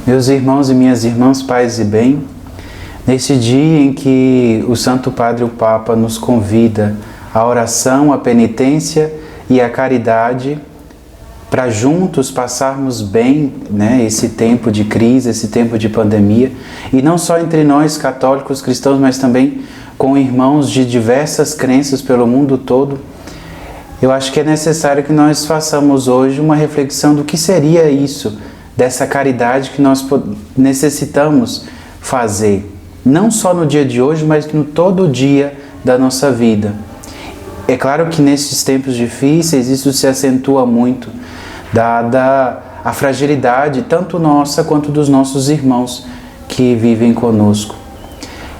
Meus irmãos e minhas irmãs, paz e bem, nesse dia em que o Santo Padre, o Papa, nos convida à oração, à penitência e à caridade, para juntos passarmos bem, esse tempo de crise, esse tempo de pandemia, e não só entre nós católicos cristãos, mas também com irmãos de diversas crenças pelo mundo todo. Eu acho que é necessário que nós façamos hoje uma reflexão do que seria isso, dessa caridade que nós necessitamos fazer, não só no dia de hoje, mas no todo dia da nossa vida. É claro que nesses tempos difíceis isso se acentua muito, dada a fragilidade tanto nossa quanto dos nossos irmãos que vivem conosco.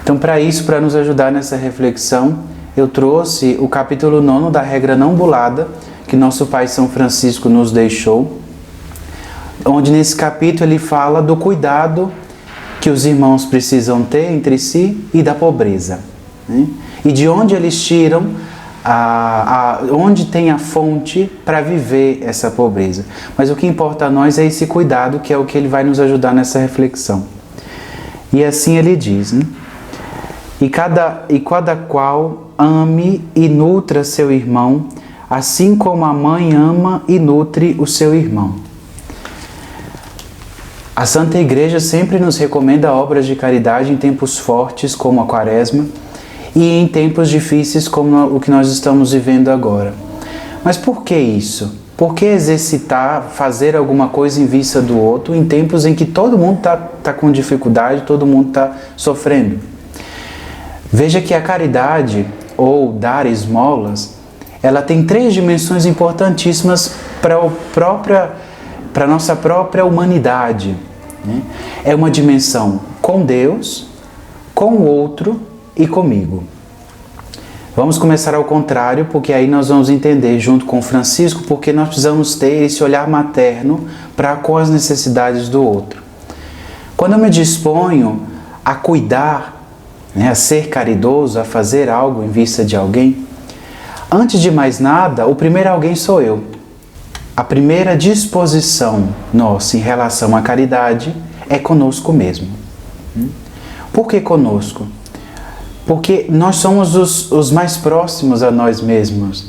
Então, para isso, para nos ajudar nessa reflexão, eu trouxe o capítulo 9 da regra não bulada, que nosso Pai São Francisco nos deixou, onde nesse capítulo ele fala do cuidado que os irmãos precisam ter entre si e da pobreza, e de onde eles tiram, onde tem a fonte para viver essa pobreza. Mas o que importa a nós é esse cuidado, que é o que ele vai nos ajudar nessa reflexão. E assim ele diz, E cada qual ame e nutra seu irmão, assim como a mãe ama e nutre o seu irmão. A Santa Igreja sempre nos recomenda obras de caridade em tempos fortes, como a Quaresma, e em tempos difíceis, como o que nós estamos vivendo agora. Mas por que isso? Por que exercitar, fazer alguma coisa em vista do outro, em tempos em que todo mundo está com dificuldade, todo mundo está sofrendo? Veja que a caridade, ou dar esmolas, ela tem 3 dimensões importantíssimas para a nossa própria humanidade. É uma dimensão com Deus, com o outro e comigo. Vamos começar ao contrário, porque aí nós vamos entender junto com Francisco porque nós precisamos ter esse olhar materno para com as necessidades do outro. Quando eu me disponho a cuidar, a ser caridoso, a fazer algo em vista de alguém, antes de mais nada, o primeiro alguém sou eu. A primeira disposição nossa em relação à caridade é conosco mesmo. Por que conosco? Porque nós somos os mais próximos a nós mesmos,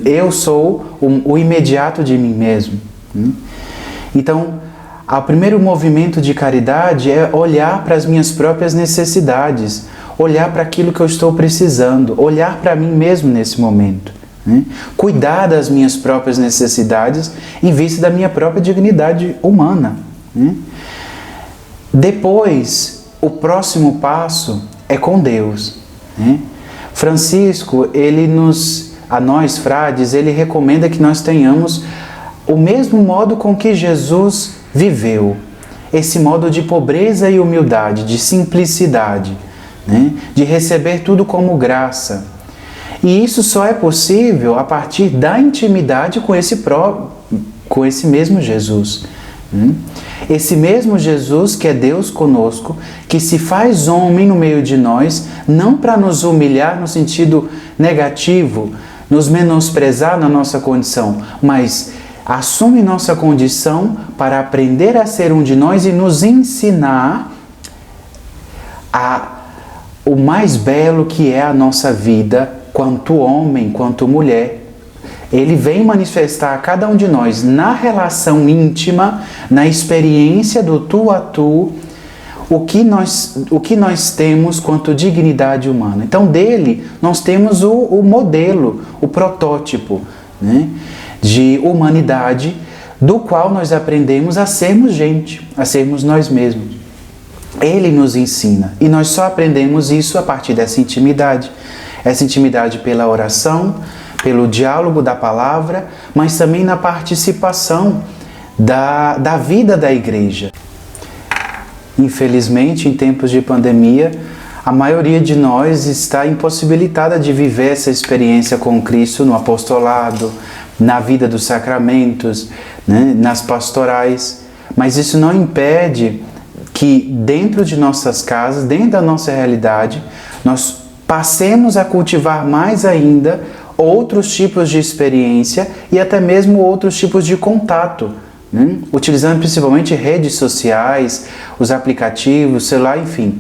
Eu sou o imediato de mim mesmo. Então, o primeiro movimento de caridade é olhar para as minhas próprias necessidades, olhar para aquilo que eu estou precisando, olhar para mim mesmo nesse momento. Cuidar das minhas próprias necessidades em vista da minha própria dignidade humana. Depois, o próximo passo é com Deus. Francisco, a nós frades, ele recomenda que nós tenhamos o mesmo modo com que Jesus viveu. Esse modo de pobreza e humildade, de simplicidade, de receber tudo como graça. E isso só é possível a partir da intimidade com esse mesmo Jesus. Esse mesmo Jesus que é Deus conosco, que se faz homem no meio de nós, não para nos humilhar no sentido negativo, nos menosprezar na nossa condição, mas assume nossa condição para aprender a ser um de nós e nos ensinar o mais belo que é a nossa vida, quanto homem, quanto mulher. Ele vem manifestar a cada um de nós na relação íntima, na experiência do tu a tu, o que nós temos quanto dignidade humana. Então dele nós temos o modelo, o protótipo, de humanidade, do qual nós aprendemos a sermos gente, a sermos nós mesmos. Ele nos ensina e nós só aprendemos isso a partir dessa intimidade. Essa intimidade pela oração, pelo diálogo da palavra, mas também na participação da vida da igreja. Infelizmente, em tempos de pandemia, a maioria de nós está impossibilitada de viver essa experiência com Cristo no apostolado, na vida dos sacramentos, nas pastorais. Mas isso não impede que dentro de nossas casas, dentro da nossa realidade, nós passemos a cultivar mais ainda outros tipos de experiência e até mesmo outros tipos de contato utilizando principalmente redes sociais, os aplicativos, celular, enfim.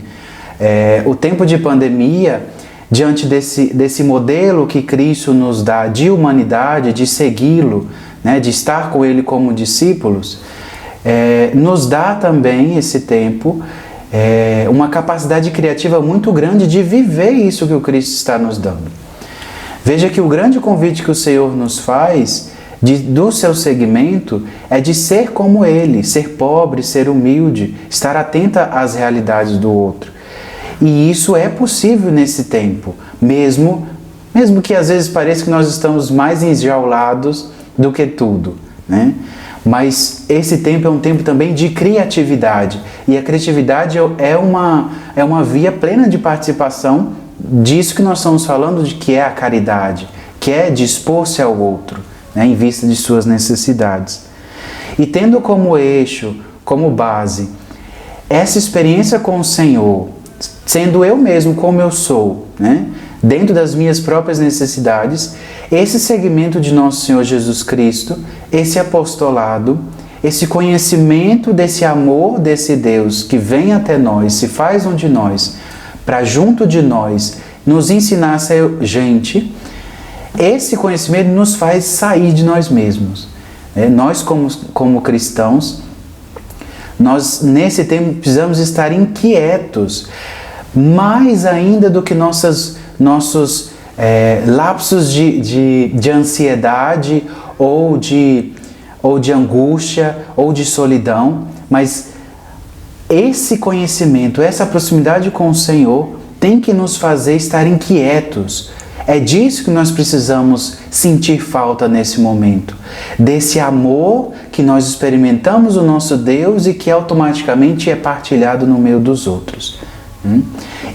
O tempo de pandemia, diante desse modelo que Cristo nos dá de humanidade, de segui-lo, né, de estar com Ele como discípulos, nos dá também esse tempo uma capacidade criativa muito grande de viver isso que o Cristo está nos dando. Veja que o grande convite que o Senhor nos faz do seu segmento é de ser como Ele, ser pobre, ser humilde, estar atenta às realidades do outro. E isso é possível nesse tempo, mesmo que às vezes pareça que nós estamos mais enjaulados do que tudo, né? Mas esse tempo é um tempo também de criatividade, e a criatividade é uma via plena de participação disso que nós estamos falando, de que é a caridade, que é dispor-se ao outro, né, em vista de suas necessidades. E tendo como eixo, como base, essa experiência com o Senhor, sendo eu mesmo como eu sou, né, dentro das minhas próprias necessidades, esse segmento de nosso Senhor Jesus Cristo, esse apostolado, esse conhecimento desse amor desse Deus que vem até nós, se faz um de nós, para junto de nós nos ensinar a ser gente, esse conhecimento nos faz sair de nós mesmos. Nós como cristãos, nós nesse tempo precisamos estar inquietos, mais ainda do que nossos lapsos de ansiedade ou de angústia ou de solidão, mas esse conhecimento, essa proximidade com o Senhor tem que nos fazer estar inquietos. É disso que nós precisamos sentir falta nesse momento, desse amor que nós experimentamos o nosso Deus e que automaticamente é partilhado no meio dos outros.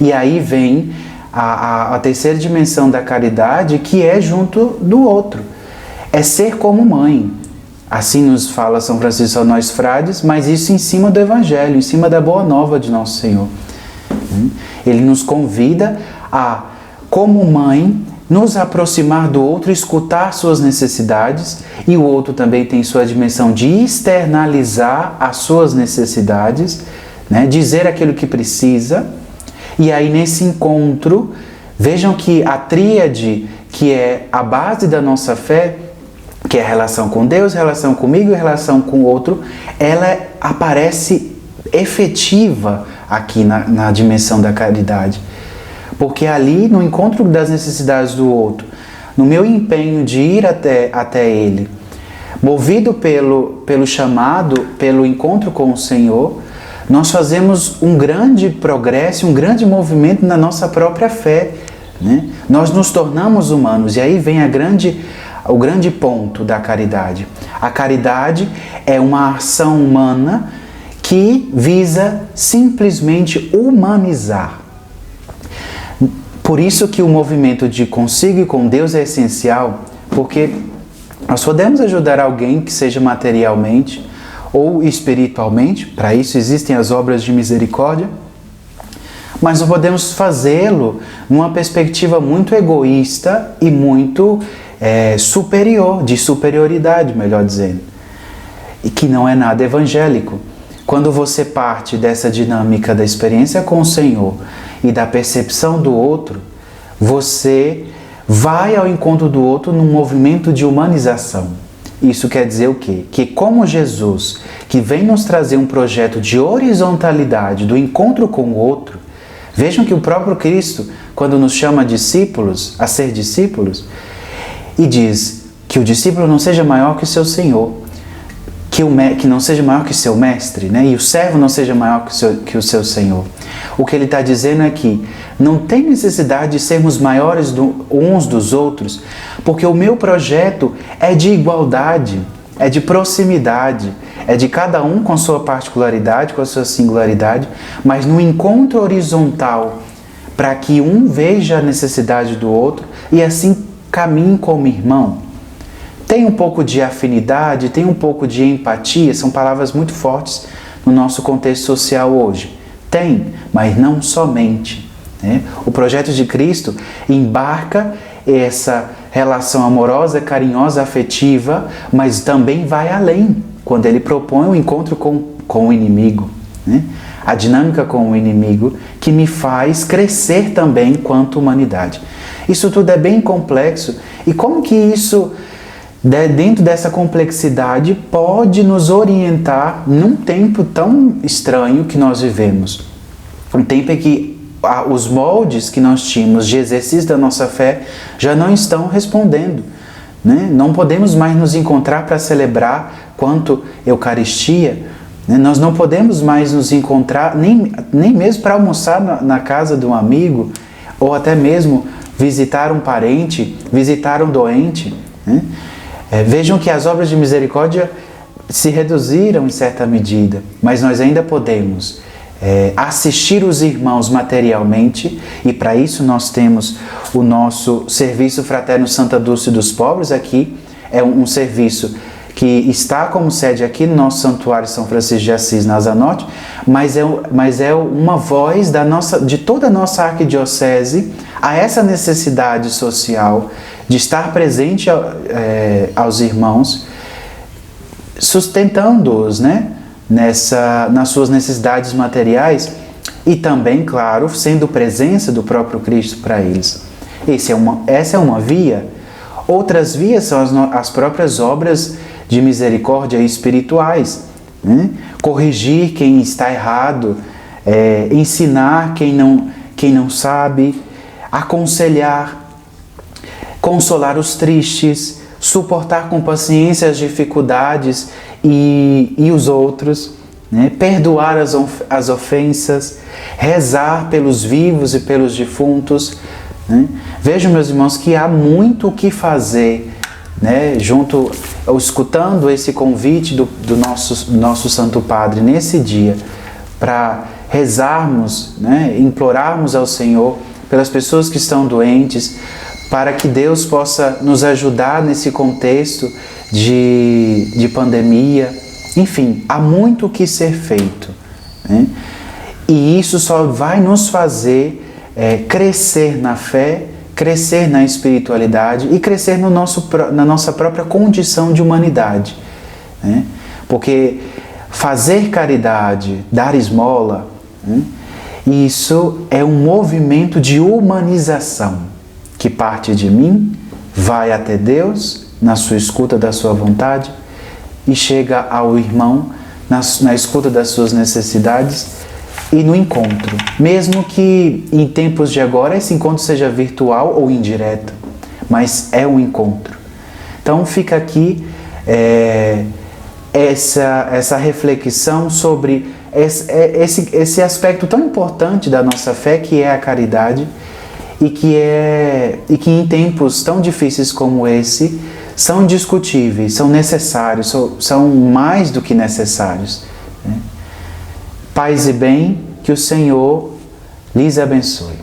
E aí vem a terceira dimensão da caridade, que é junto do outro. É ser como mãe. Assim nos fala São Francisco a nós frades, mas isso em cima do Evangelho, em cima da boa nova de Nosso Senhor. Ele nos convida a, como mãe, nos aproximar do outro, escutar suas necessidades, e o outro também tem sua dimensão de externalizar as suas necessidades, né? Dizer aquilo que precisa. E aí nesse encontro, vejam que a tríade, que é a base da nossa fé, que é a relação com Deus, relação comigo e relação com o outro, ela aparece efetiva aqui na dimensão da caridade. Porque ali, no encontro das necessidades do outro, no meu empenho de ir até ele, movido pelo chamado, pelo encontro com o Senhor, nós fazemos um grande progresso, um grande movimento na nossa própria fé, né? Nós nos tornamos humanos, e aí vem o grande ponto da caridade. A caridade é uma ação humana que visa simplesmente humanizar. Por isso que o movimento de consigo e com Deus é essencial, porque nós podemos ajudar alguém que seja materialmente ou espiritualmente, para isso existem as obras de misericórdia, mas não podemos fazê-lo numa perspectiva muito egoísta e muito superior, de superioridade, melhor dizendo, e que não é nada evangélico. Quando você parte dessa dinâmica da experiência com o Senhor e da percepção do outro, você vai ao encontro do outro num movimento de humanização. Isso quer dizer o quê? Que como Jesus, que vem nos trazer um projeto de horizontalidade, do encontro com o outro, vejam que o próprio Cristo, quando nos chama discípulos, a ser discípulos, e diz que o discípulo não seja maior que o seu Senhor, que não seja maior que o seu mestre, né? E o servo não seja maior que o seu Senhor. O que ele está dizendo é que não tem necessidade de sermos maiores uns dos outros, porque o meu projeto é de igualdade, é de proximidade, é de cada um com sua particularidade, com a sua singularidade, mas no encontro horizontal, para que um veja a necessidade do outro e assim caminhe como irmão. Tem um pouco de afinidade, tem um pouco de empatia, são palavras muito fortes no nosso contexto social hoje. Tem, mas não somente, né? O projeto de Cristo embarca essa relação amorosa, carinhosa, afetiva, mas também vai além. quando ele propõe o encontro com o inimigo, né? A dinâmica com o inimigo que me faz crescer também quanto humanidade. Isso tudo é bem complexo. E como que isso, dentro dessa complexidade, pode nos orientar num tempo tão estranho que nós vivemos? Um tempo em que os moldes que nós tínhamos de exercício da nossa fé já não estão respondendo, né? Não podemos mais nos encontrar para celebrar quanto Eucaristia, né? Nós não podemos mais nos encontrar, nem mesmo para almoçar na casa de um amigo, ou até mesmo visitar um parente, visitar um doente, né? Vejam que as obras de misericórdia se reduziram em certa medida, mas nós ainda podemos assistir os irmãos materialmente, e para isso nós temos o nosso Serviço Fraterno Santa Dulce dos Pobres aqui. É um serviço que está como sede aqui no nosso Santuário São Francisco de Assis, na Asa Norte, mas é uma voz de toda a nossa arquidiocese a essa necessidade social de estar presente aos irmãos, sustentando-os, né? Nas suas necessidades materiais, e também, claro, sendo presença do próprio Cristo para eles. Essa é uma via. Outras vias são as próprias obras de misericórdia espirituais, né? Corrigir quem está errado, ensinar quem não sabe, aconselhar, consolar os tristes, suportar com paciência as dificuldades e os outros, né? Perdoar as ofensas, rezar pelos vivos e pelos defuntos, né? Vejam, meus irmãos, que há muito o que fazer, né? Escutando esse convite do nosso Santo Padre nesse dia, para rezarmos, né? Implorarmos ao Senhor pelas pessoas que estão doentes, para que Deus possa nos ajudar nesse contexto de pandemia. Enfim, há muito o que ser feito, né? E isso só vai nos fazer crescer na fé, crescer na espiritualidade e crescer na nossa própria condição de humanidade, né? Porque fazer caridade, dar esmola, né? Isso é um movimento de humanização que parte de mim, vai até Deus, na sua escuta da sua vontade, e chega ao irmão na escuta das suas necessidades e no encontro. Mesmo que em tempos de agora esse encontro seja virtual ou indireto, mas é um encontro. Então fica aqui essa reflexão sobre esse aspecto tão importante da nossa fé, que é a caridade, e que em tempos tão difíceis como esse são indiscutíveis, são necessários, são mais do que necessários, né? Paz e bem, que o Senhor lhes abençoe.